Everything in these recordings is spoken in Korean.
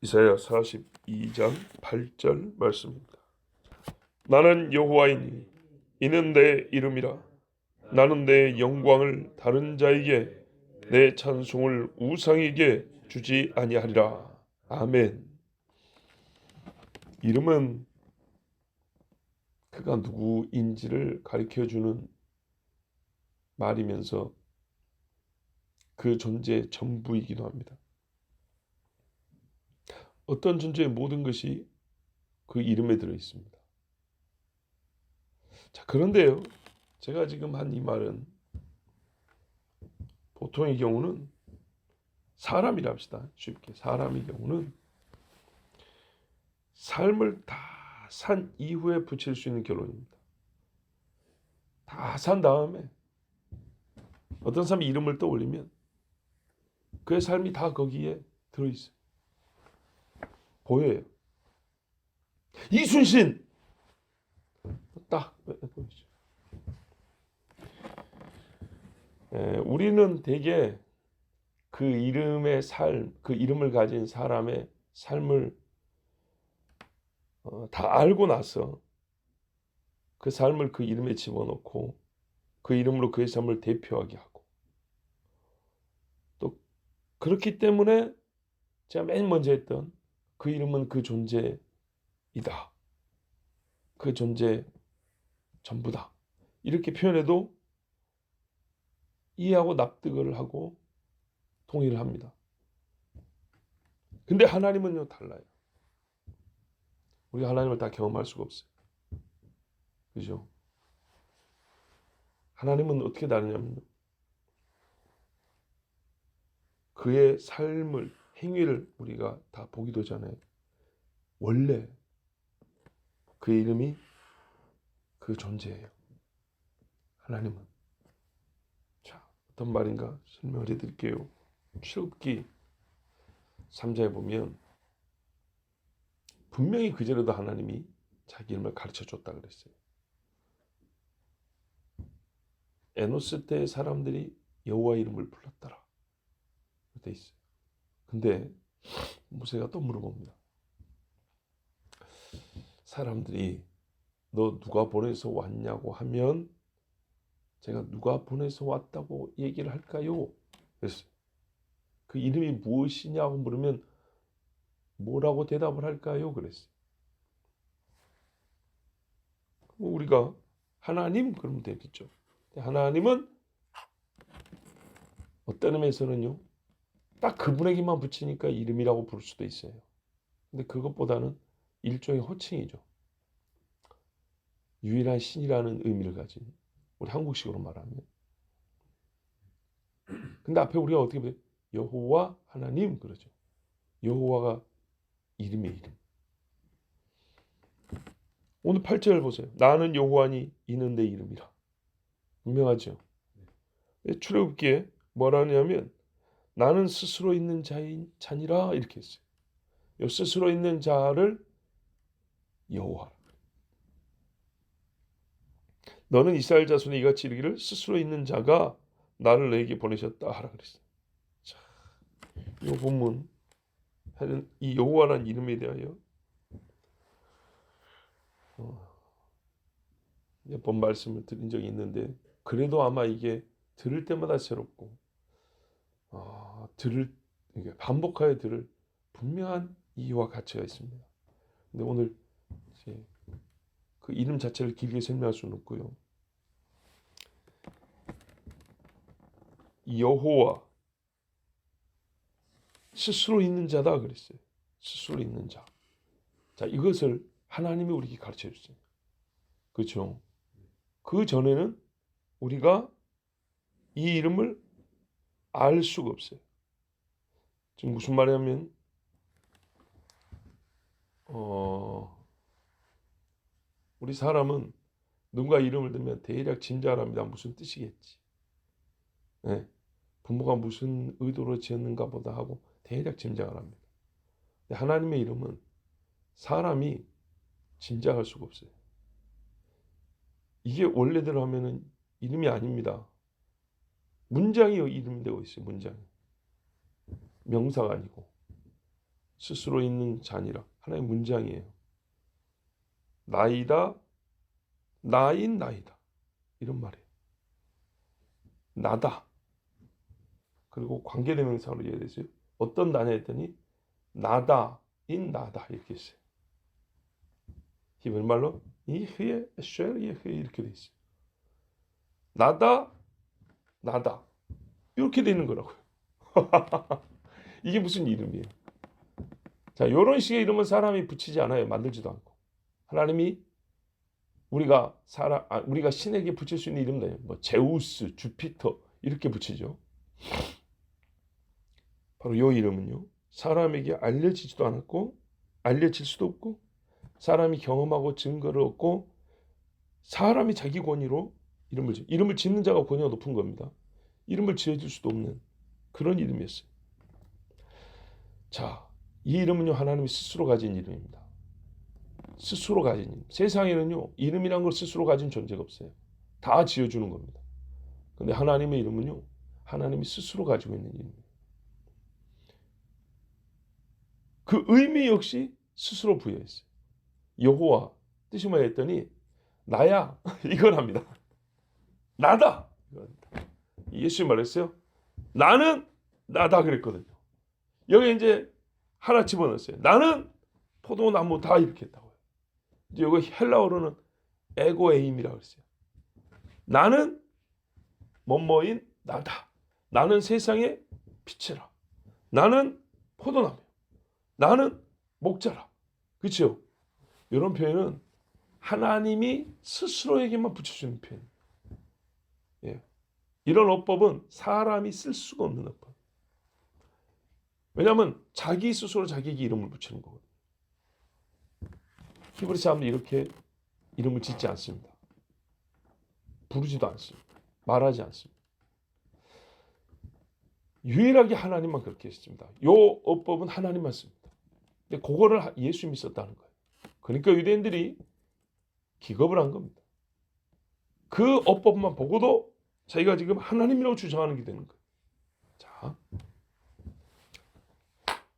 이사야 42장 8절 말씀입니다. 나는 여호와이니 이는 내 이름이라. 나는 내 영광을 다른 자에게 내 찬송을 우상에게 주지 아니하리라. 아멘. 이름은 그가 누구인지를 가르쳐주는 말이면서 그 존재의 전부이기도 합니다. 어떤 존재의 모든 것이 그 이름에 들어 있습니다. 자, 그런데요, 제가 지금 한 이 말은 보통의 경우는 사람이라 합시다. 쉽게 사람의 경우는 삶을 다 산 이후에 붙일 수 있는 결론입니다. 다 산 다음에 어떤 사람이 이름을 떠올리면 그의 삶이 다 거기에 들어있어요. 보여요. 이순신 딱 보이죠. 우리는 대개 그 이름의 삶, 그 이름을 가진 사람의 삶을 다 알고 나서 그 삶을 그 이름에 집어넣고 그 이름으로 그의 삶을 대표하게 하고, 또 그렇기 때문에 제가 맨 먼저 했던 그 이름은 그 존재이다. 그 존재 전부다. 이렇게 표현해도 이해하고 납득을 하고 동의를 합니다. 근데 하나님은요, 달라요. 우리가 하나님을 다 경험할 수가 없어요. 그죠? 하나님은 어떻게 다르냐면요, 그의 삶을, 행위를 우리가 다 보기도 전에 원래 그 이름이 그 존재예요. 하나님은. 자, 어떤 말인가 설명을 해드릴게요. 출애굽기 3장에 보면 분명히 그전에도 하나님이 자기 이름을 가르쳐줬다 그랬어요. 에노스 때 사람들이 여호와 이름을 불렀더라. 돼 있어요. 근데 모세가 또 물어봅니다. 사람들이 너 누가 보내서 왔냐고 하면 제가 누가 보내서 왔다고 얘기를 할까요? 그랬어요. 그 이름이 무엇이냐고 물으면 뭐라고 대답을 할까요? 그랬어요. 우리가 하나님 그러면 되겠죠. 하나님은 어떤 의미에서는요, 딱 그분에게만 붙이니까 이름이라고 부를 수도 있어요. 근데 그것보다는 일종의 호칭이죠. 유일한 신이라는 의미를 가진, 우리 한국식으로 말하면. 근데 앞에 우리가 어떻게 보면 여호와 하나님 그러죠. 여호와가 이름의 이름. 오늘 8절 보세요. 나는 여호와니 이는 내 이름이라. 분명하죠. 출애굽기에 뭐라 하냐면 나는 스스로 있는 자니라 이렇게 했어요. 이 스스로 있는 자를 여호와라. 너는 이스라엘 자손에 이같이 이르기를 스스로 있는 자가 나를 너에게 보내셨다 하라 그랬어요. 자, 이 본문 하는 이 여호와라는 이름에 대하여 몇 번 말씀을 드린 적이 있는데, 그래도 아마 이게 들을 때마다 새롭고 반복하여 들을 분명한 이유와 가치가 있습니다. 근데 오늘 이제 그 이름 자체를 길게 설명할 수는 없고요. 여호와 스스로 있는 자다 그랬어요. 스스로 있는 자. 자, 이것을 하나님이 우리에게 가르쳐 줬어요. 그렇죠? 그 전에는 우리가 이 이름을 알 수가 없어요. 지금 무슨 말이냐면 우리 사람은 누군가 이름을 들면 대략 짐작을 합니다. 무슨 뜻이겠지. 네. 부모가 무슨 의도로 지었는가 보다 하고 대략 짐작을 합니다. 근데 하나님의 이름은 사람이 짐작할 수가 없어요. 이게 원래대로 하면은 이름이 아닙니다. 문장이 이름이 되고 있어요. 문장이. 명사가 아니고. 스스로 있는 자니라. 하나의 문장이에요. 나이다, 나인 나이다. 이런 말이에요. 나다. 그리고 관계대명사로 이해됐어요. 어떤 나냐 했더니 나다, 인 나다 이렇게 했어요. 히브리 말로 이흐에 쉘 이흐에 이렇게 돼 있어요. 나다, 나다 이렇게 되는 거라고요. 이게 무슨 이름이에요? 자, 이런 식의 이름은 사람이 붙이지 않아요. 만들지도 않고. 하나님이 우리가 신에게 붙일 수 있는 이름들, 뭐 제우스, 주피터 이렇게 붙이죠. 바로 이 이름은요, 사람에게 알려지지도 않았고 알려질 수도 없고 사람이 경험하고 증거를 얻고 사람이 자기 권위로 이름을 짓는 자가 권위가 높은 겁니다. 이름을 지어줄 수도 없는 그런 이름이었어요. 자, 이 이름은요, 하나님이 스스로 가진 이름입니다. 스스로 가진 이름. 세상에는요, 이름이란 걸 스스로 가진 존재가 없어요. 다 지어주는 겁니다. 근데 하나님의 이름은요, 하나님이 스스로 가지고 있는 이름이에요. 그 의미 역시 스스로 부여했어요. 여호와 뜻이 뭐야 했더니 나야 이거랍니다. 나다. 예수님 말했어요. 나는 나다 그랬거든요. 여기 이제 하나 집어넣었어요. 나는 포도나무다 이렇게 했다고요. 이제 여기 헬라어로는 에고에임이라고 했어요. 나는 뭐뭐인 나다. 나는 세상의 빛이라. 나는 포도나무. 나는 목자라. 그렇죠? 이런 표현은 하나님이 스스로에게만 붙일 수 있는 표현이에요. 예. 이런 어법은 사람이 쓸 수가 없는 어법. 왜냐하면 자기 스스로 자기에게 이름을 붙이는 거거든요. 히브리 사람들이 이렇게 이름을 짓지 않습니다. 부르지도 않습니다. 말하지 않습니다. 유일하게 하나님만 그렇게 했습니다. 이 어법은 하나님만 씁니다. 근데 그거를 예수님이 썼다는 거예요. 그러니까 유대인들이 기겁을 한 겁니다. 그 어법만 보고도 자기가 지금 하나님이라고 주장하는 게 되는 거예요. 자,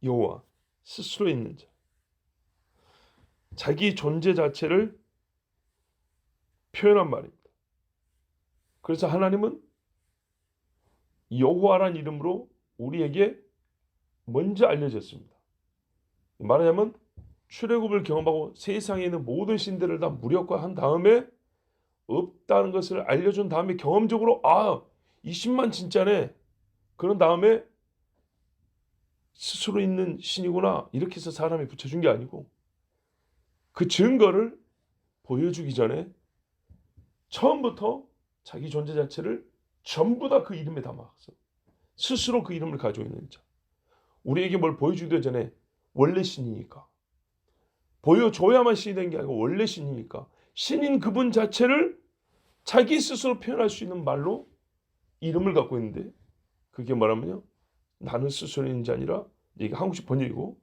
여호와 스스로 있는 자, 자기 존재 자체를 표현한 말입니다. 그래서 하나님은 여호와란 이름으로 우리에게 먼저 알려졌습니다. 말하자면 출애굽을 경험하고 세상에 있는 모든 신들을 다 무력화한 다음에 없다는 것을 알려준 다음에 경험적으로 이 신만 진짜네. 그런 다음에 스스로 있는 신이구나 이렇게 해서 사람이 붙여준 게 아니고 그 증거를 보여주기 전에 처음부터 자기 존재 자체를 전부 다 그 이름에 담아서 스스로 그 이름을 가지고 있는 자. 우리에게 뭘 보여주기 전에 원래 신이니까 보여줘야만 신이 된 게 아니고 원래 신이니까 신인 그분 자체를 자기 스스로 표현할 수 있는 말로 이름을 갖고 있는데 그게 뭐라면요. 나는 스스로 있는 자 아니라 이게 한국식 번역이고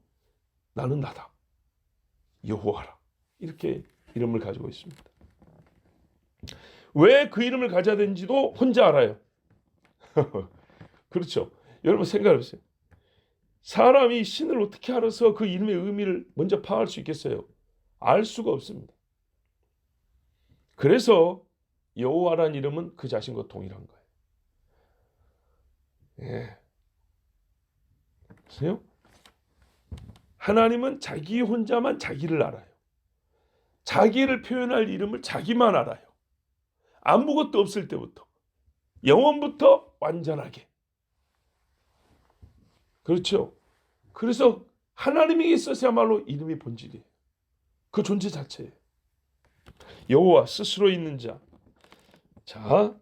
나는 나다. 여호와라. 이렇게 이름을 가지고 있습니다. 왜 그 이름을 가져야 되는지도 혼자 알아요. 그렇죠. 여러분 생각해보세요. 사람이 신을 어떻게 알아서 그 이름의 의미를 먼저 파악할 수 있겠어요? 알 수가 없습니다. 그래서 여호와라는 이름은 그 자신과 동일한 거예요. 예. 보세요. 하나님은 자기 혼자만 자기를 알아요. 자기를 표현할 이름을 자기만 알아요. 아무것도 없을 때부터 영원부터 완전하게. 그렇죠. 그래서 하나님에게 있어서야말로 이름이 본질이에요. 그 존재 자체예요. 여호와 스스로 있는 자. 자,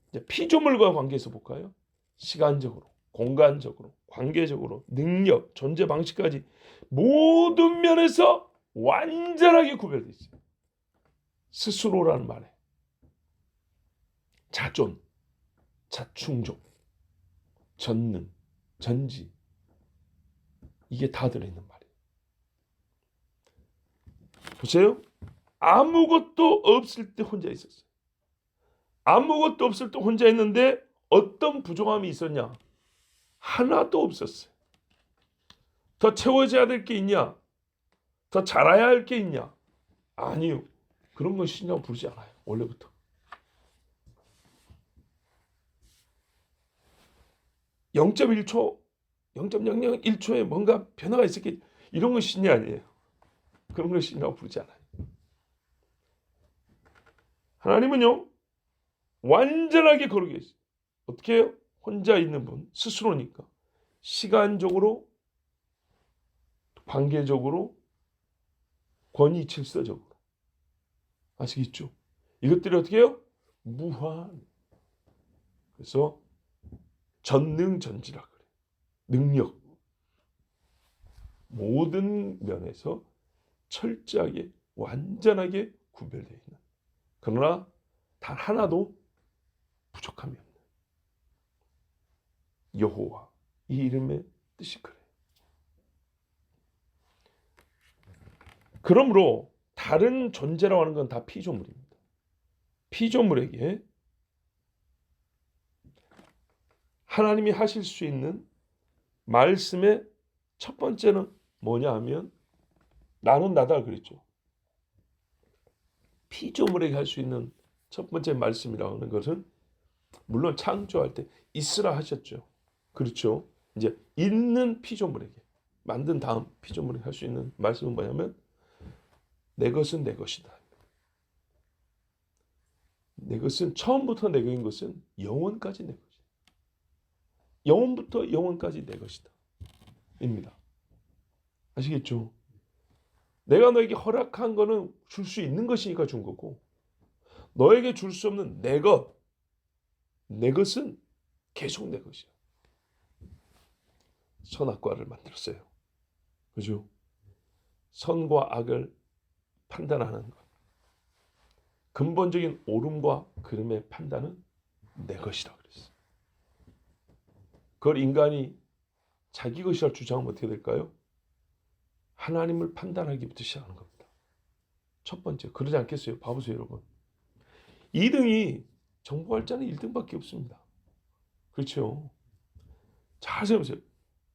이제 피조물과 관계에서 볼까요? 시간적으로, 공간적으로, 관계적으로, 능력, 존재 방식까지 모든 면에서 완전하게 구별되어 있어요. 스스로라는 말에 자존, 자충족, 전능, 전지 이게 다 들어있는 말이에요. 보세요. 아무것도 없을 때 혼자 있었어요. 아무것도 없을 때 혼자 있는데 어떤 부족함이 있었냐? 하나도 없었어요. 더 채워져야 될 게 있냐? 더 잘해야 할 게 있냐? 아니요. 그런 건 신이라고 부르지 않아요. 원래부터. 0.1초, 0.001초에 뭔가 변화가 있었기 이런 건 신이 아니에요. 그런 걸 신이라고 부르지 않아요. 하나님은요 완전하게 거룩해 있어요. 어떻게 해요? 혼자 있는 분 스스로니까 시간적으로, 관계적으로, 권위 질서적으로. 아시겠죠? 이것들이 어떻게 해요? 무한. 그래서 전능전지라 그래요. 능력. 모든 면에서 철저하게 완전하게 구별되어 있는. 그러나 단 하나도 부족함이 없는 여호와. 이 이름의 뜻이 그래요. 그러므로 다른 존재라고 하는 건 다 피조물입니다. 피조물에게 하나님이 하실 수 있는 말씀의 첫 번째는 뭐냐 하면 나는 나다 그랬죠. 피조물에게 할 수 있는 첫 번째 말씀이라고 하는 것은 물론 창조할 때 있으라 하셨죠. 그렇죠. 이제 있는 피조물에게 만든 다음 피조물에게 할 수 있는 말씀은 뭐냐면 내 것은 내 것이다. 내 것은 처음부터 내 것인 것은 영원까지 내 것이다. 영원부터 영원까지 내 것이다. 입니다. 아시겠죠? 내가 너에게 허락한 거는 줄 수 있는 것이니까 준 거고 너에게 줄 수 없는 내 것은 계속 내 것이야. 선악과를 만들었어요. 그죠? 선과 악을 판단하는 것. 근본적인 옳음과 그름의 판단은 내 것이라 그랬어요. 그걸 인간이 자기 것이라 주장하면 어떻게 될까요? 하나님을 판단하기부터 시작하는 겁니다. 첫 번째, 그러지 않겠어요? 봐보세요, 여러분. 2등이 정복할 자는 1등밖에 없습니다. 그렇죠? 잘 생각해보세요.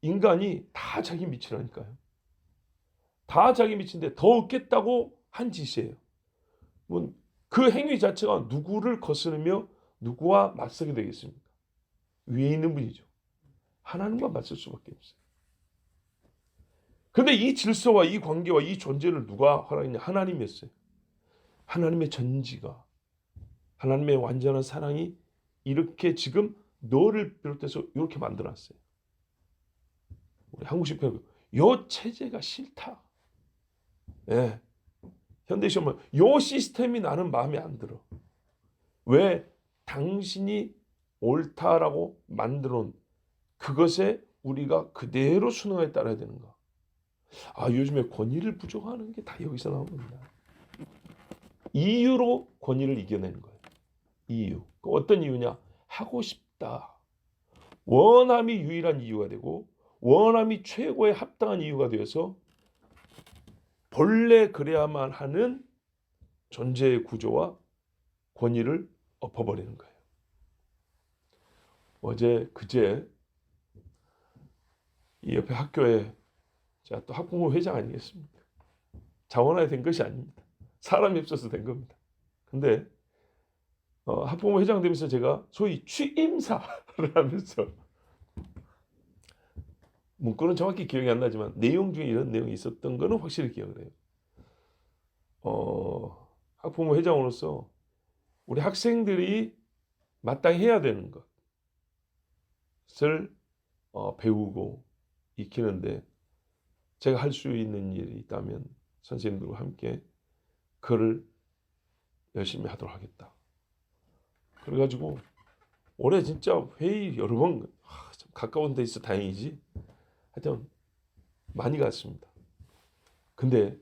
인간이 다 자기 미치라니까요. 다 자기 미친데 더 얻겠다고 한 짓이에요. 그 행위 자체가 누구를 거스르며 누구와 맞서게 되겠습니까? 위에 있는 분이죠. 하나님과 맞설 수밖에 없어요. 그런데 이 질서와 이 관계와 이 존재를 누가 허락했냐? 하나님이었어요. 하나님의 전지가, 하나님의 완전한 사랑이 이렇게 지금 너를 비롯해서 이렇게 만들어놨어요. 우리 한국식 표현, 요 체제가 싫다. 예. 현대식 보면 요 시스템이 나는 마음에 안 들어. 왜 당신이 옳다라고 만들어 놓은 그것에 우리가 그대로 순응하에 따라야 되는가? 아, 요즘에 권위를 부족하는 게 다 여기서 나온 겁니다. 이유로 권위를 이겨내는 거예요. 이유. 어떤 이유냐? 하고 싶다. 원함이 유일한 이유가 되고 원함이 최고의 합당한 이유가 되어서 본래 그래야만 하는 존재의 구조와 권위를 엎어버리는 거예요. 그제 이 옆에 학교에 제가 또 학부모 회장 아니겠습니까? 자원하에 된 것이 아닙니다. 사람이 없어서 된 겁니다. 근데 학부모 회장 되면서 제가 소위 취임사를 하면서 문구는 정확히 기억이 안 나지만 내용 중에 이런 내용이 있었던 거는 확실히 기억을 해요. 학부모 회장으로서 우리 학생들이 마땅히 해야 되는 것을 배우고 익히는데 제가 할 수 있는 일이 있다면 선생님들과 함께 그를 열심히 하도록 하겠다. 그래가지고 올해 진짜 회의 여러 번 좀 가까운 데 있어 다행이지. 하여튼 많이 갔습니다. 근데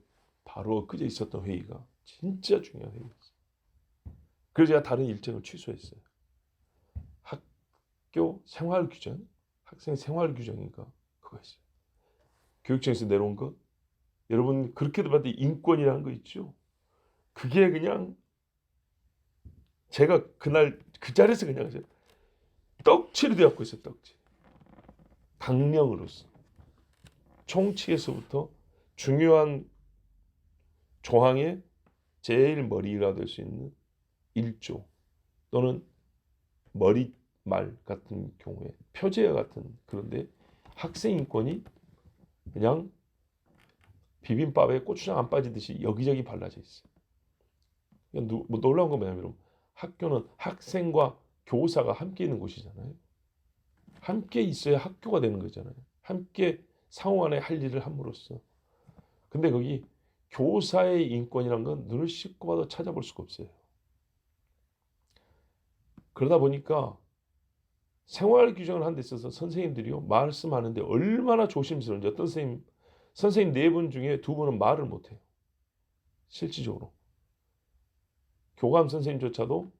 바로 엊그제 있었던 회의가 진짜 중요한 회의였어요. 그래서 제가 다른 일정을 취소했어요. 학교 생활 규정, 학생 생활 규정인가 그거 있어요. 교육청에서 내려온 것. 여러분 그렇게도 봤는데 인권이라는 거 있죠. 그게 그냥 제가 그날 그 자리에서 그냥 떡칠이 되었고 있어요. 떡칠. 강령으로서 총칙에서부터 중요한 조항의 제일 머리가 될 수 있는 1조 또는 머릿말 같은 경우에 표제와 같은, 그런데 학생 인권이 그냥 비빔밥에 고추장 안 빠지듯이 여기저기 발라져 있어요. 뭐 놀라운 건 뭐냐면 학교는 학생과 교사가 함께 있는 곳이잖아요. 함께 있어야 학교가 되는 거잖아요. 함께 상호 간에 할 일을 함으로써. 근데 거기 교사의 인권이란 건 눈을 씻고 봐도 찾아볼 수가 없어요. 그러다 보니까 생활 규정을 하는 데 있어서 선생님들이요 말씀하는데 얼마나 조심스러운지. 어떤 선생님 4분 중에 2분은 말을 못해요. 실질적으로 교감 선생님조차도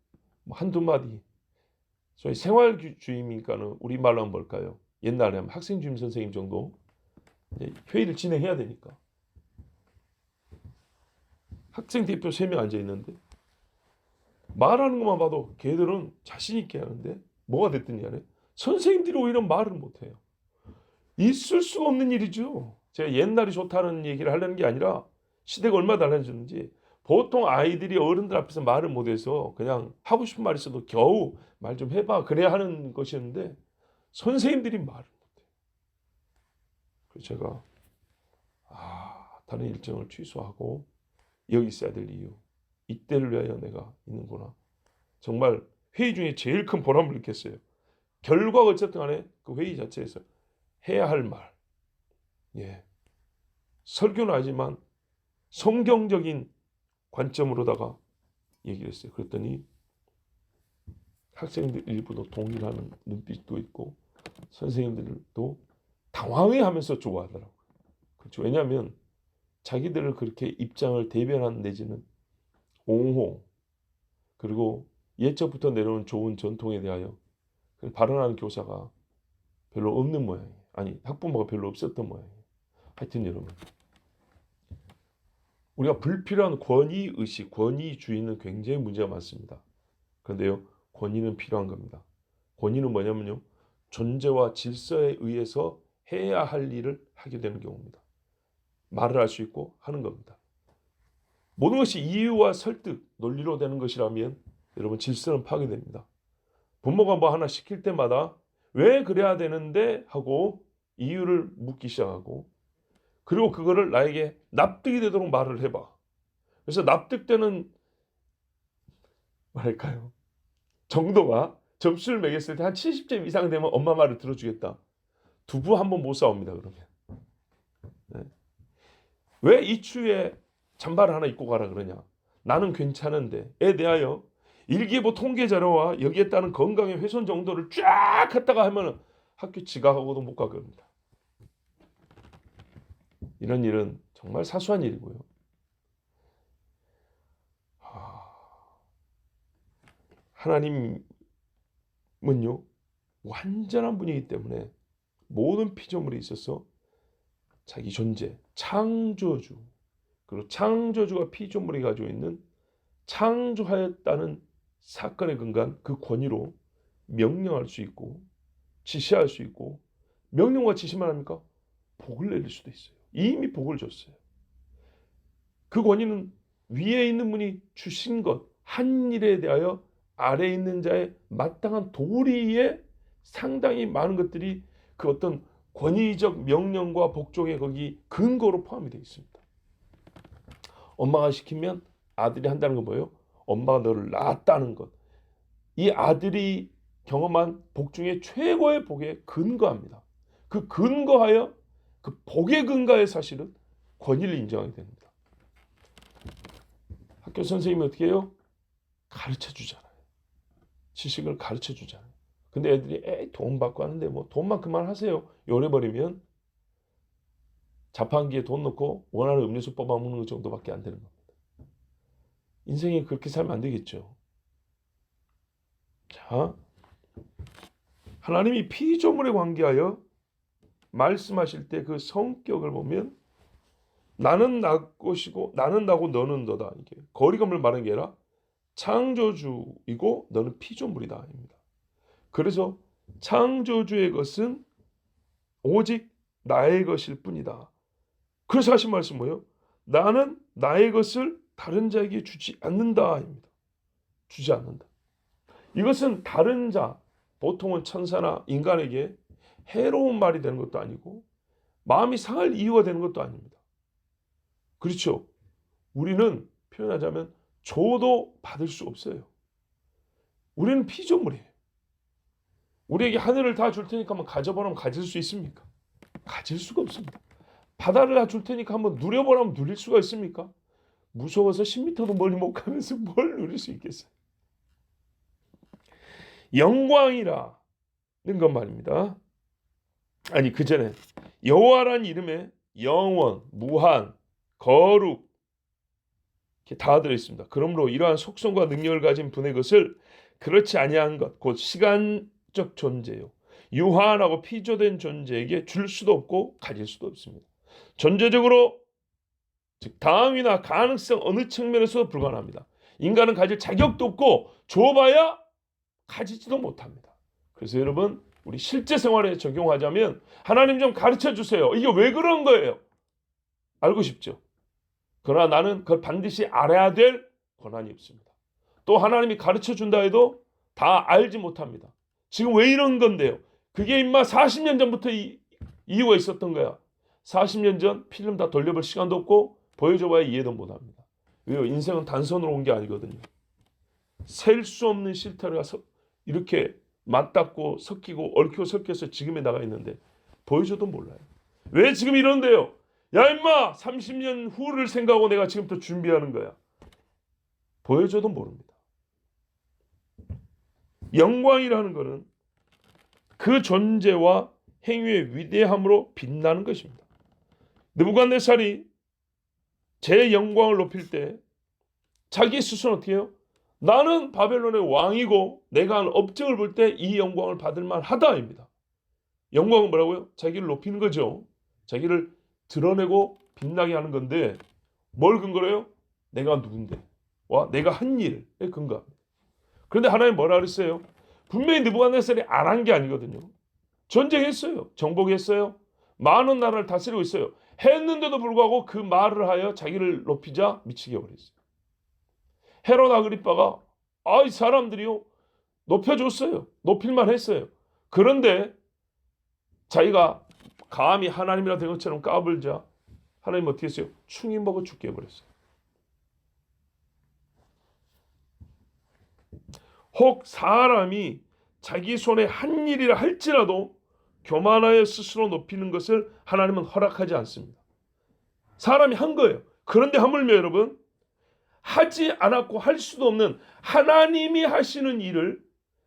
뭐 한두 마디, 소위 생활주임이니까는 우리말로 하면 뭘까요? 옛날에 하면 학생주임 선생님 정도 회의를 진행해야 되니까 학생 대표 3명 앉아 있는데 말하는 것만 봐도 걔들은 자신 있게 하는데 뭐가 됐든 간에 선생님들이 오히려 말을 못해요. 있을 수가 없는 일이죠. 제가 옛날이 좋다는 얘기를 하려는 게 아니라 시대가 얼마나 달라졌는지, 보통 아이들이 어른들 앞에서 말을 못해서 그냥 하고 싶은 말 있어도 겨우 말 좀 해봐 그래야 하는 것이었는데 선생님들이 말을 못해요. 그래서 제가 다른 일정을 취소하고 여기 있어야 될 이유, 이때를 위하여 내가 있는구나. 정말 회의 중에 제일 큰 보람을 느꼈어요. 결과가 어쨌든 간에 그 회의 자체에서 해야 할 말, 설교는 하지만 성경적인 관점으로다가 얘기를 했어요. 그랬더니 학생들 일부도 동의하는 눈빛도 있고 선생님들도 당황해하면서 좋아하더라고요. 그렇죠. 왜냐하면 자기들을 그렇게 입장을 대변하는 내지는 옹호, 그리고 옛적부터 내려온 좋은 전통에 대하여 발언하는 교사가 별로 없는 모양이에요. 아니, 학부모가 별로 없었던 모양이에요. 하여튼 여러분, 우리가 불필요한 권위의식, 권위주의는 굉장히 문제가 많습니다. 그런데요, 권위는 필요한 겁니다. 권위는 뭐냐면요, 존재와 질서에 의해서 해야 할 일을 하게 되는 경우입니다. 말을 할 수 있고 하는 겁니다. 모든 것이 이유와 설득, 논리로 되는 것이라면 여러분 질서는 파괴됩니다. 부모가 뭐 하나 시킬 때마다 왜 그래야 되는데 하고 이유를 묻기 시작하고, 그리고 그거를 나에게 납득이 되도록 말을 해봐. 그래서 납득되는 뭐랄까요, 정도가 점수를 매겼을 때 한 70점 이상 되면 엄마 말을 들어주겠다. 두부 한 번 못 싸웁니다. 그러면 왜 이 추위에 잠바를 하나 입고 가라 그러냐. 나는 괜찮은데 에 대하여 일기예보 통계 자료와 여기에 따른 건강의 훼손 정도를 쫙 했다가 하면 학교 지각하고도 못 가게 합니다. 이런 일은 정말 사소한 일이고요. 하나님은요 완전한 분이기 때문에 모든 피조물에 있어서 자기 존재, 창조주, 그리고 창조주가 피조물이 가지고 있는 창조하였다는 사건에 근거한 그 권위로 명령할 수 있고 지시할 수 있고, 명령과 지시만 합니까? 복을 내릴 수도 있어요. 이미 복을 줬어요. 그 권위는 위에 있는 분이 주신 것, 한 일에 대하여 아래에 있는 자의 마땅한 도리에 상당히 많은 것들이 그 어떤 권위적 명령과 복종의 거기 근거로 포함이 되어 있습니다. 엄마가 시키면 아들이 한다는 건 뭐예요? 엄마가 너를 낳았다는 것. 이 아들이 경험한 복 중에 최고의 복에 근거합니다. 그 근거하여 그 복의 근거의 사실은 권위를 인정하게 됩니다. 학교 선생님이 어떻게 해요? 가르쳐 주잖아요. 지식을 가르쳐 주잖아요. 근데 애들이 돈 받고 하는데 뭐 돈만 그만 하세요. 요래버리면 자판기에 돈 넣고 원하는 음료수 뽑아 먹는 것 정도밖에 안 되는 겁니다. 인생이 그렇게 살면 안 되겠죠. 자, 하나님이 피조물에 관계하여 말씀하실 때 그 성격을 보면 나는 나 것이고 나는 나고 너는 너다. 이게 거리감을 말하는 게 아니라 창조주이고 너는 피조물이다 입니다. 그래서 창조주의 것은 오직 나의 것일 뿐이다. 그래서 하신 말씀 뭐예요? 나는 나의 것을 다른 자에게 주지 않는다입니다. 주지 않는다. 이것은 다른 자, 보통은 천사나 인간에게 해로운 말이 되는 것도 아니고 마음이 상할 이유가 되는 것도 아닙니다. 그렇죠? 우리는 표현하자면 줘도 받을 수 없어요. 우리는 피조물이에요. 우리에게 하늘을 다 줄 테니까 한번 가져보라면 가질 수 있습니까? 가질 수가 없습니다. 바다를 다 줄 테니까 한번 누려보라면 누릴 수가 있습니까? 무서워서 10m도 멀리 못 가면서 뭘 누릴 수 있겠어요? 영광이라는 것 말입니다. 아니 그 전에 여호와라는 이름에 영원, 무한, 거룩 이렇게 다 들어있습니다. 그러므로 이러한 속성과 능력을 가진 분의 것을 그렇지 아니한 것, 곧 시간적 존재요, 유한하고 피조된 존재에게 줄 수도 없고 가질 수도 없습니다. 존재적으로 즉 당위나 가능성 어느 측면에서도 불가능합니다. 인간은 가질 자격도 없고 줘봐야 가지지도 못합니다. 그래서 여러분 우리 실제 생활에 적용하자면 하나님 좀 가르쳐 주세요. 이게 왜 그런 거예요? 알고 싶죠? 그러나 나는 그걸 반드시 알아야 될 권한이 없습니다. 또 하나님이 가르쳐 준다 해도 다 알지 못합니다. 지금 왜 이런 건데요? 그게 임마 40년 전부터 이유가 있었던 거야. 40년 전 필름 다 돌려볼 시간도 없고 보여줘봐야 이해도 못합니다. 왜요? 인생은 단선으로 온 게 아니거든요. 셀 수 없는 실타래가 이렇게 맞닿고 섞이고 얽히고 섞여서 지금에 나가 있는데 보여줘도 몰라요. 왜 지금 이런데요? 야 임마 30년 후를 생각하고 내가 지금부터 준비하는 거야. 보여줘도 모릅니다. 영광이라는 것은 그 존재와 행위의 위대함으로 빛나는 것입니다. 느부갓네살이 제 영광을 높일 때 자기 스스로는 어떻게 해요? 나는 바벨론의 왕이고 내가 한 업적을 볼 때 이 영광을 받을 만하다입니다. 영광은 뭐라고요? 자기를 높이는 거죠. 자기를 드러내고 빛나게 하는 건데 뭘 근거로 해요? 내가 누군데? 와 내가 한 일에 근거합니다. 그런데 하나님 뭐라 그랬어요? 분명히 느부갓네살이 안 한 게 아니거든요. 전쟁했어요. 정복했어요. 많은 나라를 다스리고 있어요. 했는데도 불구하고 그 말을 하여 자기를 높이자 미치게 버렸어요. 헤롯 아그리빠가 이 사람들이요 높여줬어요. 높일만 했어요. 그런데 자기가 감히 하나님이라 된 것처럼 까불자 하나님 어떻게 했어요? 충이 먹어 죽게 해버렸어요. 혹 사람이 자기 손에 한 일이라 할지라도 교만하여 스스로 높이는 것을 하나님은 허락하지 않습니다. 사람이 한 거예요. 그런데 하물며 여러분 하지 않았고 할 수도 없는 하나님이 하시는 일을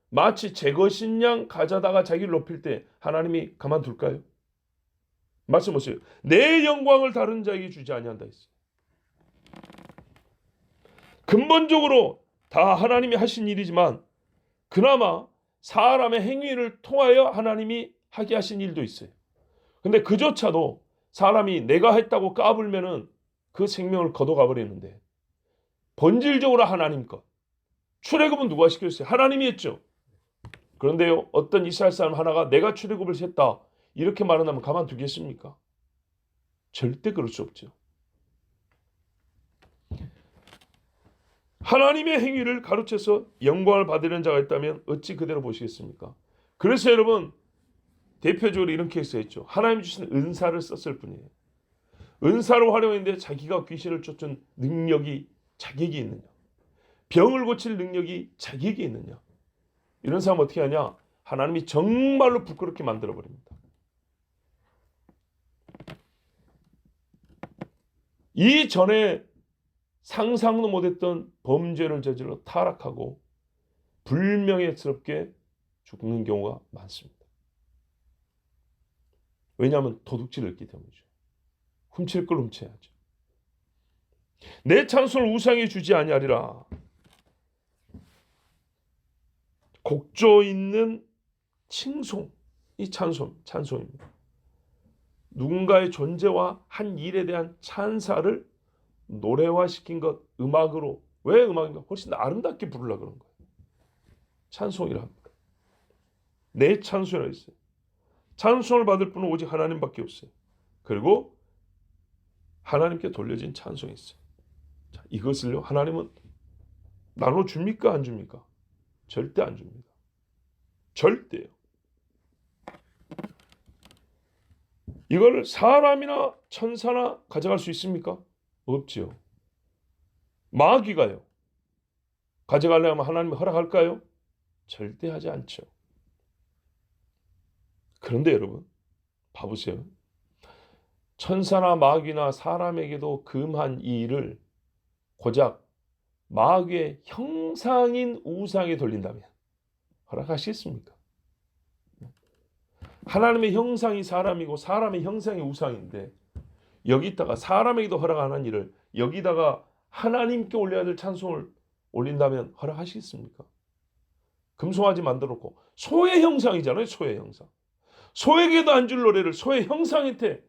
마치 제 것인 양 가져다가 자기를 높일 때 하나님이 가만둘까요? 말씀 보세요. 내 영광을 다른 자에게 주지 아니한다 했어요. 근본적으로 다 하나님이 하신 일이지만 그나마 사람의 행위를 통하여 하나님이 하게 하신 일도 있어요. 근데 그조차도 사람이 내가 했다고 까불면은 그 생명을 걷어가 버리는데 본질적으로 하나님 것. 출애굽은 누가 시켰어요? 하나님이 했죠. 그런데요, 어떤 이스라엘 사람 하나가 내가 출애굽을 했다 이렇게 말한다면 가만두겠습니까? 절대 그럴 수 없죠. 하나님의 행위를 가르쳐서 영광을 받으려는 자가 있다면 어찌 그대로 보시겠습니까? 그래서 여러분 대표적으로 이런 케이스가 있죠. 하나님 주신 은사를 썼을 뿐이에요. 은사로 활용했는데 자기가 귀신을 쫓은 능력이 자격이 있느냐? 병을 고칠 능력이 자격이 있느냐? 이런 사람 어떻게 하냐? 하나님이 정말로 부끄럽게 만들어버립니다. 이전에 상상도 못했던 범죄를 저질러 타락하고 불명예스럽게 죽는 경우가 많습니다. 왜냐하면 도둑질을 했기 때문이죠. 훔칠 걸 훔쳐야죠. 내 찬송을 우상에 주지 아니하리라. 곡조 있는 칭송, 이 찬송입니다. 누군가의 존재와 한 일에 대한 찬사를 노래화시킨 것, 음악으로. 왜 음악인가? 훨씬 더 아름답게 부르려고 그런 거예요. 찬송이라 합니다. 내 찬송이라 했어요. 찬송을 받을 분은 오직 하나님밖에 없어요. 그리고 하나님께 돌려진 찬송이 있어요. 자, 이것을요 하나님은 나눠줍니까 안 줍니까? 절대 안 줍니다. 절대요. 이걸 사람이나 천사나 가져갈 수 있습니까? 없지요. 마귀가요. 가져가려면 하나님이 허락할까요? 절대 하지 않죠. 그런데 여러분, 봐보세요. 천사나 마귀나 사람에게도 금한 이 일을 고작 마귀의 형상인 우상에 돌린다면 허락하시겠습니까? 하나님의 형상이 사람이고 사람의 형상이 우상인데 여기다가 사람에게도 허락 안 한 일을 여기다가 하나님께 올려야 될 찬송을 올린다면 허락하시겠습니까? 금송아지 만들어놓고 소의 형상이잖아요. 소의 형상. 소에게도 안 줄 노래를 소의 형상한테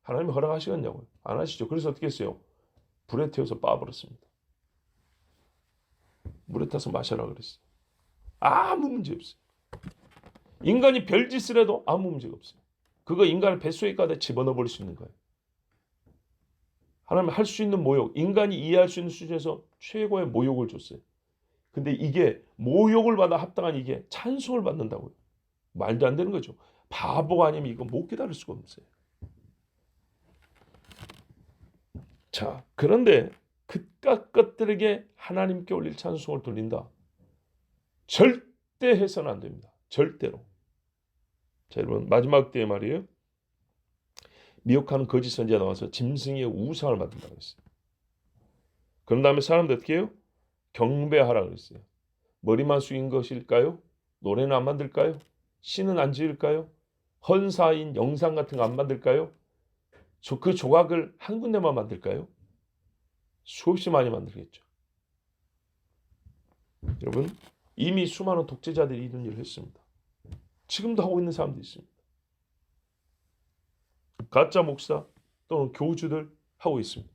하나님이 허락하시겠냐고요. 안 하시죠. 그래서 어떻게 했어요? 불에 태워서 빻아버렸습니다. 물에 타서 마셔라 그랬어요. 아무 문제 없어요. 인간이 별짓을 해도 아무 문제가 없어요. 그거 인간을 뱃속에 가다 집어넣어 버릴 수 있는 거예요. 하나님 할 수 있는 모욕, 인간이 이해할 수 있는 수준에서 최고의 모욕을 줬어요. 근데 이게 모욕을 받아 합당한 이게 찬송을 받는다고요. 말도 안 되는 거죠. 바보가 아니면 이거 못 기다릴 수가 없어요. 자, 그런데 그깟 것들에게 하나님께 올릴 찬송을 돌린다. 절대 해서는 안 됩니다. 절대로. 자, 여러분 마지막 때에 말이에요. 미혹하는 거짓 선지자 나와서 짐승의 우상을 만든다고 했어요. 그런 다음에 사람들 어떻게 해요? 경배하라 그랬어요. 머리만 숙인 것일까요? 노래는 안 만들까요? 시는 안 지을까요? 헌사인 영상 같은 거 안 만들까요? 그 조각을 한 군데만 만들까요? 수없이 많이 만들겠죠. 여러분 이미 수많은 독재자들이 이런 일을 했습니다. 지금도 하고 있는 사람도 있습니다. 가짜 목사 또는 교주들 하고 있습니다.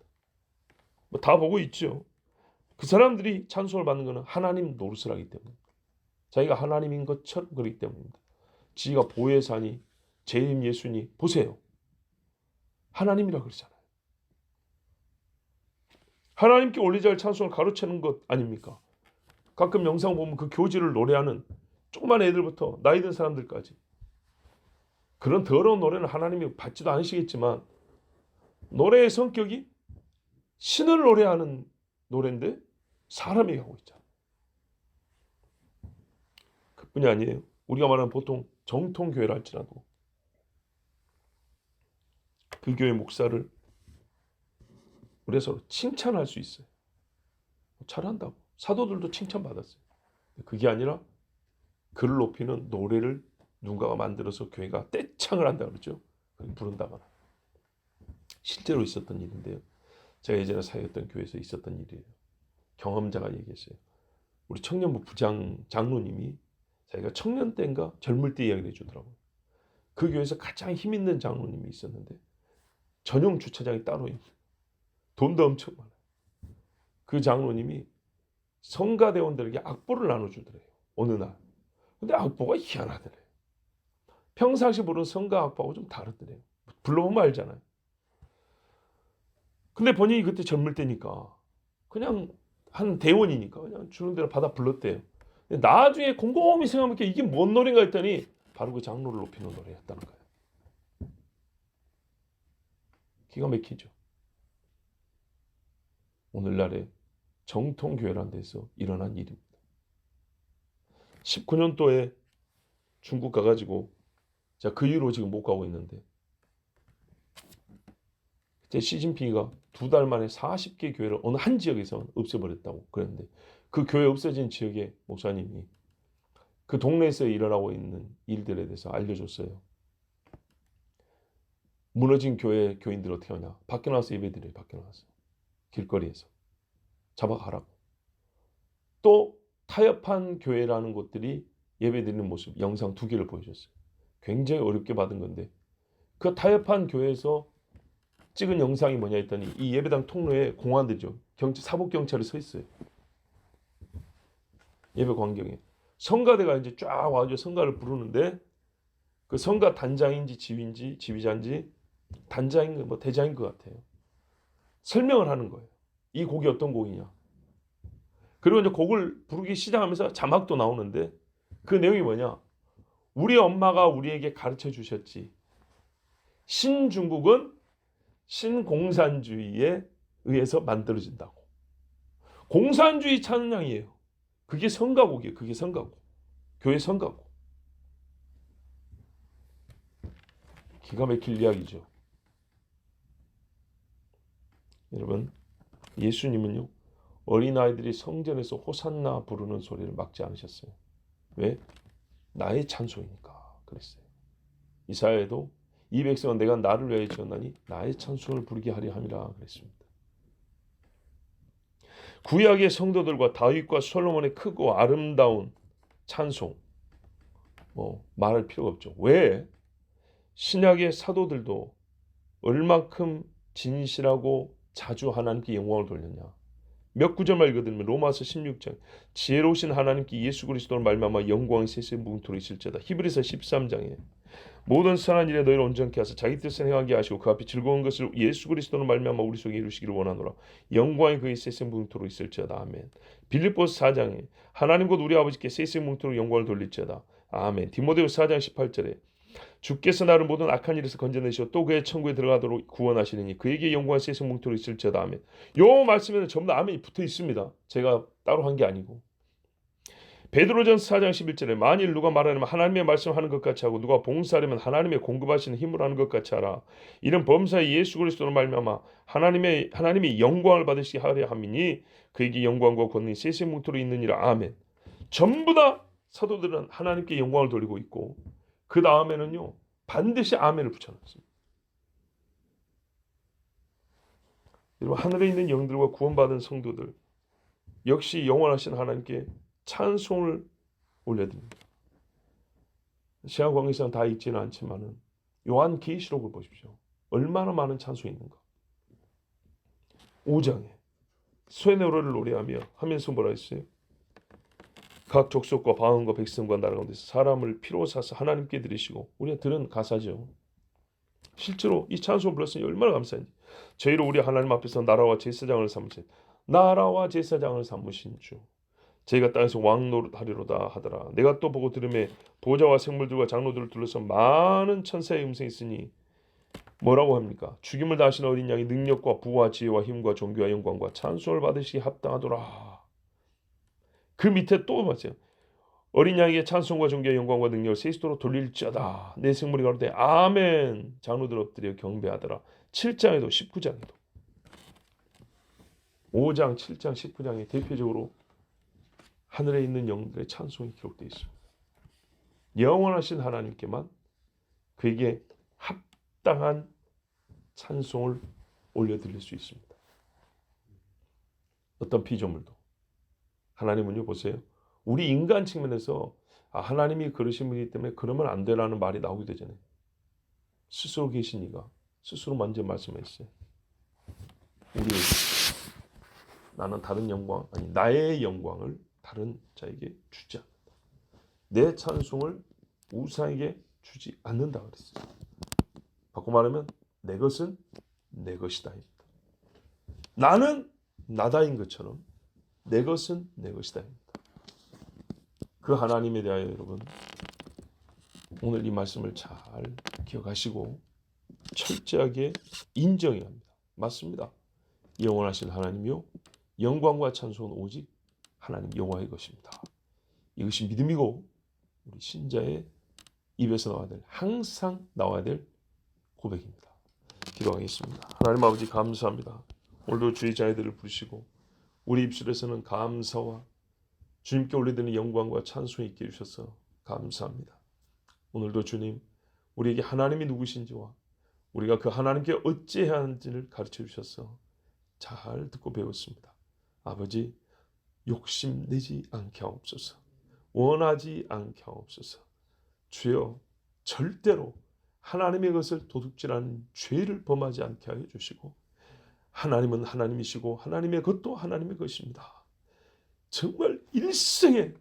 뭐 다 보고 있죠. 그 사람들이 찬송을 받는 것은 하나님 노릇을 하기 때문입니다. 자기가 하나님인 것처럼 그렇기 때문입니다. 지가 보혜사니 재림 예수니 보세요. 하나님이라 그러잖아요. 하나님께 올리자 할 찬송을 가로채는 것 아닙니까? 가끔 영상 보면 그 교지를 노래하는 조그만 애들부터 나이 든 사람들까지 그런 더러운 노래는 하나님이 받지도 않으시겠지만 노래의 성격이 신을 노래하는 노래인데 사람이 하고 있잖아요. 그뿐이 아니에요. 우리가 말하는 보통 정통교회라 할지라도 그 교회 목사를 우리가 서로 칭찬할 수 있어요. 잘한다고. 사도들도 칭찬받았어요. 그게 아니라 그를 높이는 노래를 누군가가 만들어서 교회가 떼창을 한다 그러죠. 부른다거나. 실제로 있었던 일인데요. 제가 예전에 사역했던 교회에서 있었던 일이에요. 경험자가 얘기했어요. 우리 청년부 부장 장로님이 자기가 청년 때인가 젊을 때 이야기를 해주더라고요. 그 교회에서 가장 힘 있는 장로님이 있었는데 전용 주차장이 따로 있는 돈도 엄청 많아요. 그 장로님이 성가대원들에게 악보를 나눠주더래요. 어느 날. 근데 악보가 희한하더래요. 평상시 부르는 성가 악보하고 좀 다르더래요. 불러보면 알잖아요. 근데 본인이 그때 젊을 때니까 그냥 한 대원이니까 그냥 주는 대로 받아 불렀대요. 근데 나중에 곰곰이 생각해보니까 이게 뭔 노래인가 했더니 바로 그 장로를 높이는 노래였다는 거예요. 기가 막히죠. 오늘날의 정통교회라는 데서 일어난 일입니다. 19년도에 중국 가가지고 자, 그 이후로 지금 못 가고 있는데 그때 시진핑이가 2달 만에 40개 교회를 어느 한 지역에서 없애버렸다고 그랬는데 그 교회 없어진 지역의 목사님이 그 동네에서 일어나고 있는 일들에 대해서 알려줬어요. 무너진 교회 교인들 어떻게 하냐. 밖에 나와서 예배드려요. 밖에 나와서. 길거리에서. 잡아가라고. 또 타협한 교회라는 곳들이 예배드리는 모습 영상 2개를 보여줬어요. 굉장히 어렵게 받은 건데 그 타협한 교회에서 찍은 영상이 뭐냐 했더니 이 예배당 통로에 공안들이죠. 사복경찰이 서 있어요. 예배 광경에. 성가대가 이제 쫙 와가지고 성가를 부르는데 그 성가 단장인지 지휘인지 지휘자인지 단장인 뭐 대장인 것 같아요. 설명을 하는 거예요. 이 곡이 어떤 곡이냐. 그리고 이제 곡을 부르기 시작하면서 자막도 나오는데 그 내용이 뭐냐. 우리 엄마가 우리에게 가르쳐 주셨지. 신중국은 신공산주의에 의해서 만들어진다고. 공산주의 찬양이에요. 그게 성가곡이에요. 그게 성가곡. 교회 성가곡. 기가 막힐 이야기죠. 여러분, 예수님은요. 어린아이들이 성전에서 호산나 부르는 소리를 막지 않으셨어요. 왜? 나의 찬송이니까 그랬어요. 이사야에도 이 백성은 내가 나를 위하여 지었나니 나의 찬송을 부르게 하려 함이라 그랬습니다. 구약의 성도들과 다윗과 솔로몬의 크고 아름다운 찬송 말할 필요가 없죠. 왜? 신약의 사도들도 얼만큼 진실하고 자주 하나님께 영광을 돌렸냐. 몇 구절만 읽어드리면 로마서 16장 지혜로우신 하나님께 예수 그리스도를 말미암아 영광이 세세 무궁토록 있을지어다. 히브리서 13장에 모든 선한 일에 너희를 온전케 하사 자기 뜻을 행하게 하시고 그 앞에 즐거운 것을 예수 그리스도를 말미암아 우리 속에 이루시기를 원하노라. 영광이 그의 세세 무궁토록 있을지어다. 아멘. 빌립보서 4장에 하나님 곧 우리 아버지께 세세 무궁토록 영광을 돌릴지어다. 아멘. 디모데후서 4장 18절에 주께서 나를 모든 악한 일에서 건져내시고 또 그의 천국에 들어가도록 구원하시느니 그에게 영광과 세세 무궁토록 있을지어다. 아멘. 요 말씀에는 전부 다 아멘이 붙어 있습니다. 제가 따로 한 게 아니고. 베드로전서 4장 11절에 만일 누가 말하려면 하나님의 말씀하는 것 같이 하고 누가 봉사하려면 하나님의 공급하시는 힘으로 하는 것 같이 하라. 이런 범사에 예수 그리스도로 말미암아 하나님이 영광을 받으시게 하려 함이니 그에게 영광과 권능이 세세 무궁토록 있느니라. 아멘. 전부 다 사도들은 하나님께 영광을 돌리고 있고 그 다음에는요 반드시 아멘을 붙여놨습니다. 여러분 하늘에 있는 영들과 구원받은 성도들 역시 영원하신 하나님께 찬송을 올려드립니다. 시간 관계상 다 읽지는 않지만은 요한 계시록을 보십시오. 얼마나 많은 찬송이 있는가. 5장에 쇠 노래를 노래하며 하면서 뭐라 했어요? 각 족속과 방언과 백성과 나라 가운데서 사람을 피로 사서 하나님께 드리시고 우리가 들은 가사죠. 실제로 이 찬송을 불렀으니 얼마나 감사한지. 저희로 우리 하나님 앞에서 나라와 제사장을 삼으신 나라와 제사장을 삼으신 주 저희가 땅에서 왕노릇하리로다 하더라. 내가 또 보고 들음에 보좌와 생물들과 장로들을 둘러서 많은 천사의 음성이 있으니 뭐라고 합니까? 죽임을 다하시는 어린 양이 능력과 부와 지혜와 힘과 존귀와 영광과 찬송을 받으시기 합당하더라. 그 밑에 또 맞아요. 어린 양에게 찬송과 존귀와 영광과 능력을 세시도록 돌릴지어다. 내 생물이 가로되 아멘. 장로들 엎드려 경배하더라. 7장에도 19장에도 5장, 7장, 19장에 대표적으로 하늘에 있는 영들의 찬송이 기록되어 있습니다. 영원하신 하나님께만 그에게 합당한 찬송을 올려드릴 수 있습니다. 어떤 피조물도. 하나님은요 보세요. 우리 인간 측면에서 하나님이 그러신 분이기 때문에 그러면 안 되라는 말이 나오게 되잖아요. 스스로 계신 이가 스스로 먼저 말씀했어요. 나는 다른 영광 나의 영광을 다른 자에게 주지 않는다. 내 찬송을 우상에게 주지 않는다 그랬어요. 바꿔 말하면 내 것은 내 것이다. 나는 나다인 것처럼 내 것은 내 것이다. 그 하나님에 대하여 여러분 오늘 이 말씀을 잘 기억하시고 철저하게 인정해야 합니다. 맞습니다. 영원하신 하나님이요 영광과 찬송은 오직 하나님 여호와의 것입니다. 이것이 믿음이고 우리 신자의 입에서 나와야 될 항상 나와야 될 고백입니다. 기도하겠습니다. 하나님 아버지 감사합니다. 오늘도 주의 자녀들을 부르시고 우리 입술에서는 감사와 주님께 올려드리는 영광과 찬송이 있게 해주셔서 감사합니다. 오늘도 주님 우리에게 하나님이 누구신지와 우리가 그 하나님께 어찌해야 하는지를 가르쳐 주셔서 잘 듣고 배웠습니다. 아버지 욕심내지 않게 하옵소서. 원하지 않게 하옵소서. 주여 절대로 하나님의 것을 도둑질하는 죄를 범하지 않게 하여 주시고 하나님은 하나님이시고 하나님의 것도 하나님의 것입니다. 정말 일생에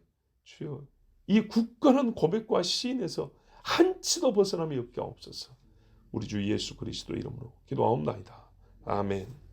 주여 이 굳건한 고백과 시인에서 한치도 벗어남이 없게 하옵소서. 우리 주 예수 그리스도 이름으로 기도하옵나이다. 아멘.